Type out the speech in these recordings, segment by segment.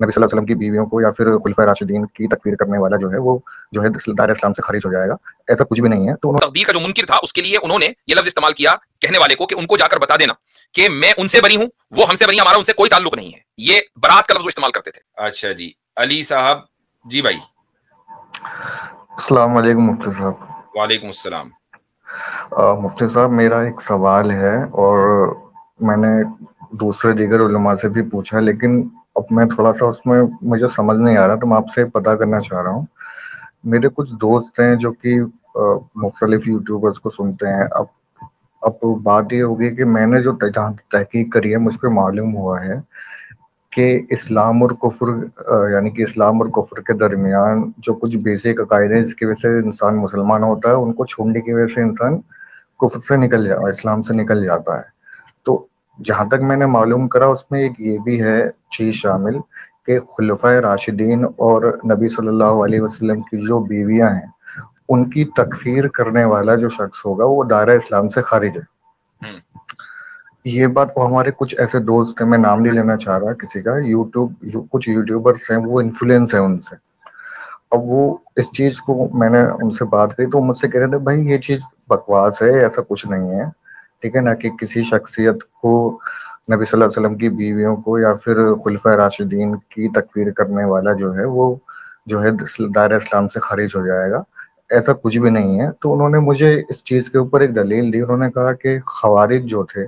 نبی صلی اللہ علیہ وسلم کی بیویوں کو یا پھر خلفائے راشدین کی تکفیر کرنے والا جو ہے وہ جو ہے دائرہ اسلام سے خارج ہو جائے گا، ایسا کچھ بھی نہیں ہے۔ تو تقدیر کا جو منکر تھا اس کے لیے انہوں نے یہ لفظ استعمال کیا کہنے والے کو کہ ان کو جا کر بتا دینا کہ میں ان سے بری ہوں، وہ ہم سے بری ہیں، ہمارا ان سے کوئی تعلق نہیں ہے۔ یہ برات کا لفظ استعمال کرتے تھے۔ اچھا جی، علی صاحب جی بھائی۔ السلام علیکم مفتی صاحب۔ وعلیکم السلام۔ مفتی صاحب میرا ایک سوال ہے اور میں نے دوسرے دیگر علماء سے بھی پوچھا، لیکن اب میں تھوڑا سا اس میں مجھے سمجھ نہیں آ رہا، تو میں آپ سے پتہ کرنا چاہ رہا ہوں۔ میرے کچھ دوست ہیں جو کہ مختلف یوٹیوبرز کو سنتے ہیں۔ اب بات یہ ہوگی کہ میں نے جو تحقیق کری ہے، مجھ کو معلوم ہوا ہے کہ اسلام اور کفر یعنی کہ اسلام اور کفر کے درمیان جو کچھ بیسک عقائد ہیں جس کی وجہ سے انسان مسلمان ہوتا ہے، ان کو چھوڑنے کی وجہ سے انسان کفر سے نکل جاتا ہے، اسلام سے نکل جاتا ہے۔ تو جہاں تک میں نے معلوم کرا اس میں ایک یہ بھی ہے چیز شامل کہ خلفائے راشدین اور نبی صلی اللہ علیہ وسلم کی جو بیویاں ہیں ان کی تکفیر کرنے والا جو شخص ہوگا وہ دائرہ اسلام سے خارج ہے۔ یہ بات ہمارے کچھ ایسے دوست ہیں، میں نام نہیں لینا چاہ رہا کسی کا، کچھ یوٹیوبرس ہیں، وہ انفلوئنس ہیں ان سے۔ اب وہ اس چیز کو میں نے ان سے بات کی تو مجھ سے کہہ رہے تھے بھائی یہ چیز بکواس ہے، ایسا کچھ نہیں ہے، ٹھیک ہے نا، کہ کسی شخصیت کو نبی صلی اللہ علیہ وسلم کی بیویوں کو یا پھر خلفائے راشدین کی تکفیر کرنے والا جو ہے وہ جو ہے دائرہ اسلام سے خارج ہو جائے گا، ایسا کچھ بھی نہیں ہے۔ تو انہوں نے مجھے اس چیز کے اوپر ایک دلیل دی، انہوں نے کہا کہ خوارج جو تھے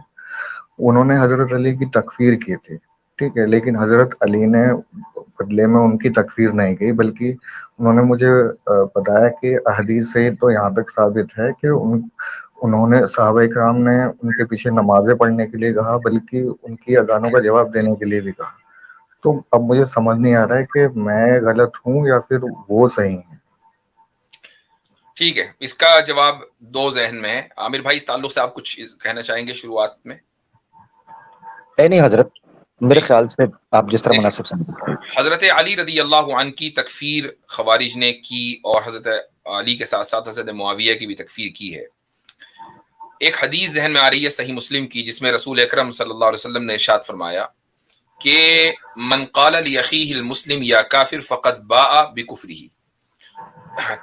انہوں نے حضرت علی کی تکفیر کی تھی، ٹھیک ہے، لیکن حضرت علی نے بدلے میں ان کی تکفیر نہیں کی، بلکہ انہوں نے مجھے بتایا کہ احادیث سے تو یہاں تک ثابت ہے کہ انہوں نے صحابہ کرام نے ان کے پیچھے نمازیں پڑھنے کے لیے کہا، بلکہ ان کی اذانوں کا جواب دینے کے لیے بھی کہا۔ تو اب مجھے سمجھ نہیں آ رہا ہے کہ میں غلط ہوں یا پھر وہ صحیح ہیں۔ ٹھیک ہے، اس کا جواب دو ذہن میں ہے۔ عامر بھائی اس تعلق سے آپ کچھ کہنا چاہیں گے شروعات میں؟ نہیں حضرت، میرے خیال سے آپ جس طرح مناسب سمجھیں۔ حضرت علی رضی اللہ عنہ کی تکفیر خوارج نے کی اور حضرت علی کے ساتھ ساتھ حضرت معاویہ کی بھی تکفیر کی ہے۔ ایک حدیث ذہن میں آ رہی ہے صحیح مسلم کی، جس میں رسول اکرم صلی اللہ علیہ وسلم نے ارشاد فرمایا کہ من قال لاخیہ المسلم یا کافر فقد باء بکفرہ،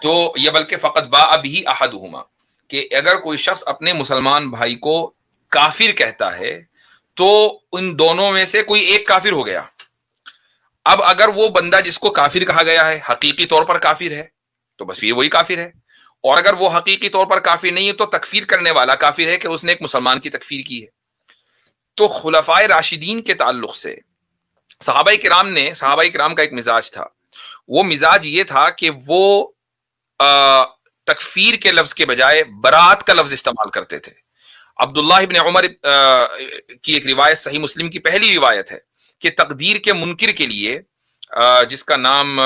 تو یہ بلکہ فقد باء بہ احدہما، کہ اگر کوئی شخص اپنے مسلمان بھائی کو کافر کہتا ہے تو ان دونوں میں سے کوئی ایک کافر ہو گیا۔ اب اگر وہ بندہ جس کو کافر کہا گیا ہے حقیقی طور پر کافر ہے تو بس پھر وہی کافر ہے، اور اگر وہ حقیقی طور پر کافر نہیں ہے تو تکفیر کرنے والا کافر ہے کہ اس نے ایک مسلمان کی تکفیر کی ہے۔ تو خلفائے راشدین کے تعلق سے صحابہ کرام کا ایک مزاج تھا، وہ مزاج یہ تھا کہ وہ تکفیر کے لفظ کے بجائے برات کا لفظ استعمال کرتے تھے۔ عبداللہ ابن عمر کی ایک روایت صحیح مسلم کی پہلی روایت ہے کہ تقدیر کے منکر کے لیے، جس کا نام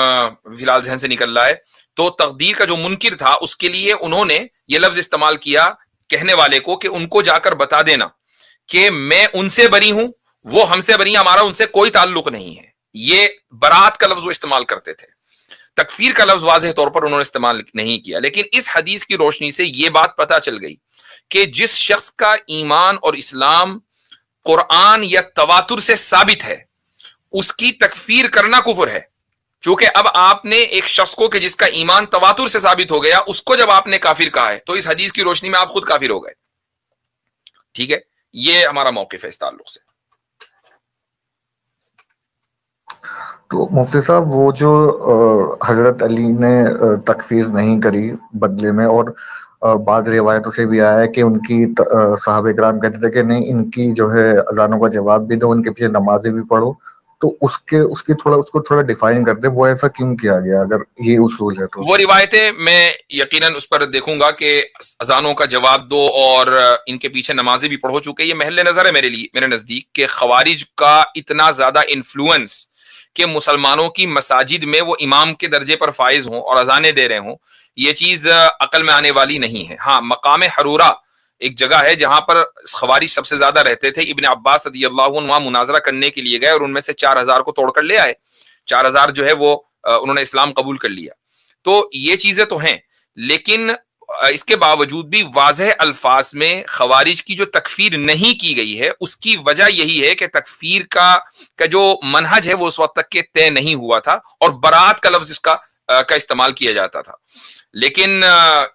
فی الحال ذہن سے نکل رہا ہے، تو تقدیر کا جو منکر تھا اس کے لیے انہوں نے یہ لفظ استعمال کیا کہنے والے کو کہ ان کو جا کر بتا دینا کہ میں ان سے بری ہوں، وہ ہم سے بری ہیں، ہمارا ان سے کوئی تعلق نہیں ہے۔ یہ برات کا لفظ وہ استعمال کرتے تھے، تکفیر کا لفظ واضح طور پر انہوں نے استعمال نہیں کیا۔ لیکن اس حدیث کی روشنی سے یہ بات پتہ چل گئی کہ جس شخص کا ایمان اور اسلام قرآن یا تواتر سے ثابت ہے اس کی تکفیر کرنا کفر ہے۔ چونکہ اب آپ نے ایک شخص کو کہ جس کا ایمان تواتر سے ثابت ہو گیا، اس کو جب آپ نے کافر کہا ہے تو اس حدیث کی روشنی میں آپ خود کافر ہو گئے۔ ٹھیک ہے، یہ ہمارا موقف ہے اس تعلق سے۔ تو مفتی صاحب وہ جو حضرت علی نے تکفیر نہیں کری بدلے میں، اور بعض روایتوں سے بھی آیا ہے کہ ان کی صحابہ کرام کہتے تھے کہ نہیں ان کی جو ہے اذانوں کا جواب بھی دو، ان کے پیچھے نمازیں بھی پڑھو، تو اس کو تھوڑا ڈیفائن کر دیں، وہ ایسا کیوں کیا گیا اگر یہ اصول ہے تو؟ وہ روایتیں میں یقیناً اس پر دیکھوں گا کہ اذانوں کا جواب دو اور ان کے پیچھے نمازیں بھی پڑھو، چکے یہ محل نظر ہے میرے نزدیک کہ خوارج کا اتنا زیادہ انفلوئنس کہ مسلمانوں کی مساجد میں وہ امام کے درجے پر فائز ہوں اور اذانیں دے رہے ہوں، یہ چیز عقل میں آنے والی نہیں ہے۔ ہاں، مقام حرورہ ایک جگہ ہے جہاں پر خوارج سب سے زیادہ رہتے تھے۔ ابن عباس رضی اللہ عنہ وہاں مناظرہ کرنے کے لیے گئے اور ان میں سے 4000 کو توڑ کر لے آئے، 4000 جو ہے وہ انہوں نے اسلام قبول کر لیا۔ تو یہ چیزیں تو ہیں، لیکن اس کے باوجود بھی واضح الفاظ میں خوارج کی جو تکفیر نہیں کی گئی ہے اس کی وجہ یہی ہے کہ تکفیر کا جو منہج ہے وہ اس وقت تک کے طے نہیں ہوا تھا اور براءت کا لفظ اس کا استعمال کیا جاتا تھا. لیکن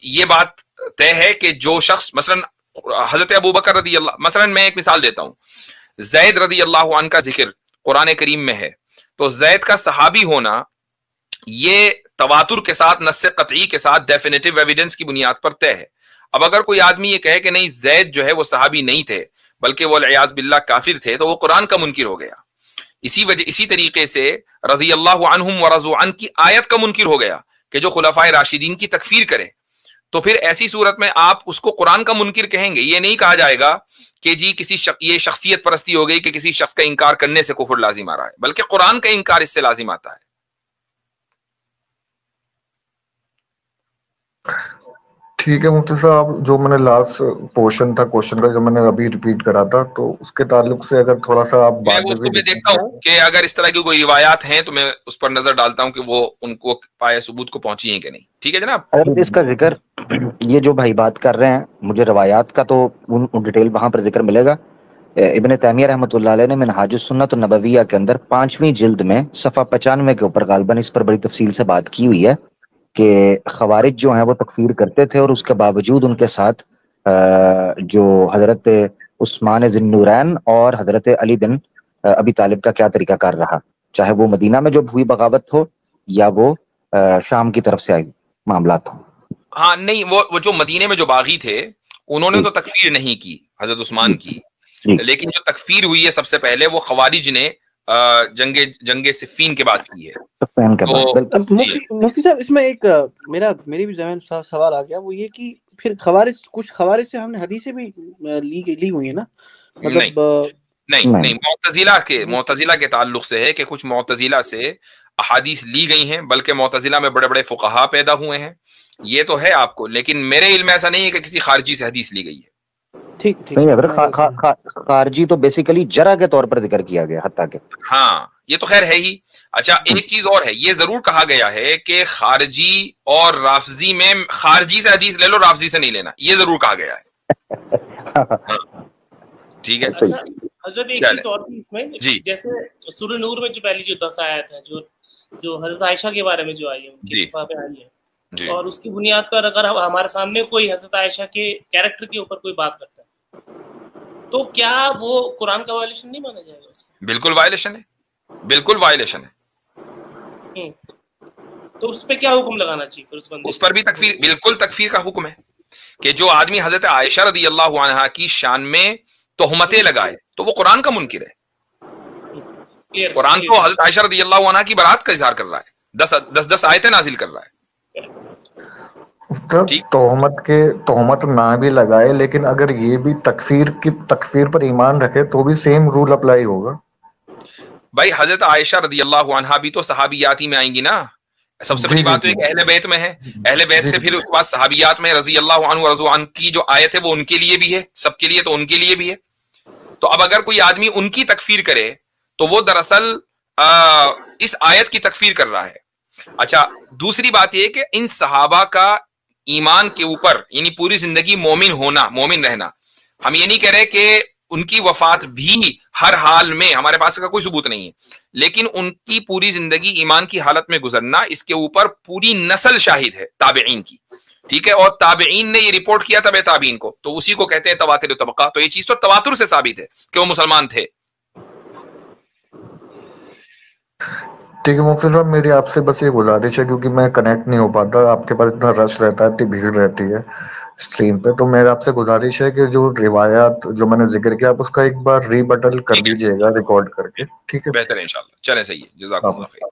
یہ بات طے ہے کہ جو شخص مثلا حضرت ابوبکر رضی اللہ، مثلا میں ایک مثال دیتا ہوں، زید رضی اللہ عنہ کا ذکر قرآن کریم میں ہے، تو زید کا صحابی ہونا یہ تواتر کے ساتھ، نص قطعی کے ساتھ، ڈیفینیٹو ایویڈنس کی بنیاد پر طے ہے. اب اگر کوئی آدمی یہ کہے کہ نہیں زید جو ہے وہ صحابی نہیں تھے بلکہ وہ والعیاذ باللہ کافر تھے، تو وہ قرآن کا منکر ہو گیا. اسی طریقے سے رضی اللہ عنہم ورضوا عنہ کی آیت کا منکر ہو گیا کہ جو خلفائے راشدین کی تکفیر کرے. تو پھر ایسی صورت میں آپ اس کو قرآن کا منکر کہیں گے. یہ نہیں کہا جائے گا کہ جی یہ شخصیت پرستی ہو گئی کہ کسی شخص کا انکار کرنے سے کفر لازم آ رہا ہے، بلکہ قرآن کا انکار اس سے لازم آتا ہے. ٹھیک ہے مفتی صاحب، جو میں نے لاسٹ پورشن تھا کوشچن کا جو میں نے ابھی ریپیٹ کرا تھا، تو اس کے تعلق سے اگر تھوڑا سا آپ میں اس کو بھی دیکھتا ہوں کہ اگر اس طرح کی کوئی روایات ہیں تو میں اس پر نظر ڈالتا ہوں کہ وہ ان کو پائے ثبوت کو پہنچی ہیں کہ نہیں. ٹھیک ہے جناب. اگر اس کا ذکر یہ جو بھائی بات کر رہے ہیں، مجھے روایات کا تو ان ڈیٹیل وہاں پر ذکر ملے گا. ابن تیمیہ رحمۃ اللہ علیہ نے منہاج السنت النبویہ کے اندر 5ویں جلد میں صفحہ 95 کے اوپر غالباً اس پر بڑی تفصیل سے بات کی ہوئی ہے کہ خوارج جو ہیں وہ تکفیر کرتے تھے، اور اس کے باوجود ان کے ساتھ جو حضرت عثمان ذی النورین اور حضرت علی بن ابی طالب کا کیا طریقہ کار رہا، چاہے وہ مدینہ میں جو ہوئی بغاوت ہو یا وہ شام کی طرف سے آئی معاملات ہوں. ہاں نہیں، وہ جو مدینے میں جو باغی تھے انہوں نے تو تکفیر نہیں کی حضرت عثمان کی، لیکن جو تکفیر ہوئی ہے سب سے پہلے وہ خوارج نے جنگ صفین کے بعد کی ہے. مفتی صاحب اس میں ایک میری بھی ذہن سوال آ گیا، وہ یہ کہ پھر کچھ خوارج سے ہم نے حدیثیں بھی لی ہوئی ہیں نا، مطلب نہیں معتزلہ کے تعلق سے ہے کہ کچھ معتزلہ سے احادیث لی گئی ہیں، بلکہ معتزلہ میں بڑے بڑے فقہا پیدا ہوئے ہیں، یہ تو ہے آپ کو، لیکن میرے علم میں ایسا نہیں ہے کہ کسی خارجی سے حدیث لی گئی ہے. نہیں اگر خارجی تو بیسیکلی جرح کے طور پر ذکر کیا گیا حتیٰ کہ ہاں یہ تو خیر ہے ہی. اچھا ایک چیز اور ہے، یہ ضرور کہا گیا ہے کہ خارجی اور رافضی میں خارجی سے حدیث لے لو، رافضی سے نہیں لینا، یہ ضرور کہا گیا ہے. ٹھیک ہے حضرت ایک چیز اور تھی اس میں، جیسے سورہ نور میں جو پہلی جو 10 آیت ہیں جو حضرت عائشہ کے بارے میں جو آئی ہے ان کی صفحہ پہ آئی ہے، اور اس کی بنیاد پر اگر ہمارے سامنے کوئی حضرت عائشہ کے کیریکٹر کے اوپر کوئی بات کرتا ہے تو کیا وہ قرآن کا وائلیشن نہیں مانا جائے گا؟ اس میں بالکل وائلیشن ہے، بالکل وائلیشن ہے. تو اس پہ کیا حکم لگانا چاہیے پھر اس پر بھی تکفیر، بالکل تکفیر کا حکم ہے کہ جو آدمی حضرت عائشہ رضی اللہ عنہا کی شان میں تہمتیں لگائے تو وہ قرآن کا منکر ہے. قرآن تو حضرت عائشہ رضی اللہ عنہا کی برات کا اظہار کر رہا ہے، 10 آیتیں نازل کر رہا ہے. تہمت نہ بھی لگائے، لیکن اگر یہ بھی تکفیر پر ایمان رکھے تو بھی سیم رول اپلائی ہوگا. بھائی حضرت عائشہ رضی اللہ عنہا بھی تو صحابیات ہی میں آئیں گی نا. سب سے بڑی بات تو ایک اہل بیت میں ہے، اہل بیت سے پھر اس کے بعد صحابیات میں رضی اللہ عنہ ورضوا عنہ کی جو آیت ہے وہ ان کے لیے بھی ہے، سب کے لیے تو ان کے لیے بھی ہے. تو اب اگر کوئی آدمی ان کی تکفیر کرے تو وہ دراصل اس آیت کی تکفیر کر رہا ہے. اچھا دوسری بات یہ کہ ان صحابہ کا ایمان کے اوپر یعنی پوری زندگی مومن رہنا، ہم یہ نہیں کہہ رہے کہ ان کی وفات بھی ہر حال میں، ہمارے پاس کا کوئی ثبوت نہیں ہے، لیکن ان کی پوری زندگی ایمان کی حالت میں گزرنا، اس کے اوپر پوری نسل شاہد ہے تابعین کی. ٹھیک ہے، اور تابعین نے یہ رپورٹ کیا تبع تابعین کو، تو اسی کو کہتے ہیں تواتر طبقہ. تو یہ چیز تو تواتر سے ثابت ہے کہ وہ مسلمان تھے. ٹھیک ہے مفتی صاحب، میری آپ سے بس یہ گزارش ہے، کیونکہ میں کنیکٹ نہیں ہو پاتا، آپ کے پاس اتنا رش رہتا ہے، اتنی بھیڑ رہتی ہے اسٹریم پہ، تو میرا آپ سے گزارش ہے کہ جو روایات جو میں نے ذکر کیا آپ اس کا ایک بار ری بٹل کر دیجیے گا ریکارڈ کر کے. ٹھیک ہے، بہتر ہے انشاءاللہ. چلیں صحیح ہے، جزاکم اللہ خیر.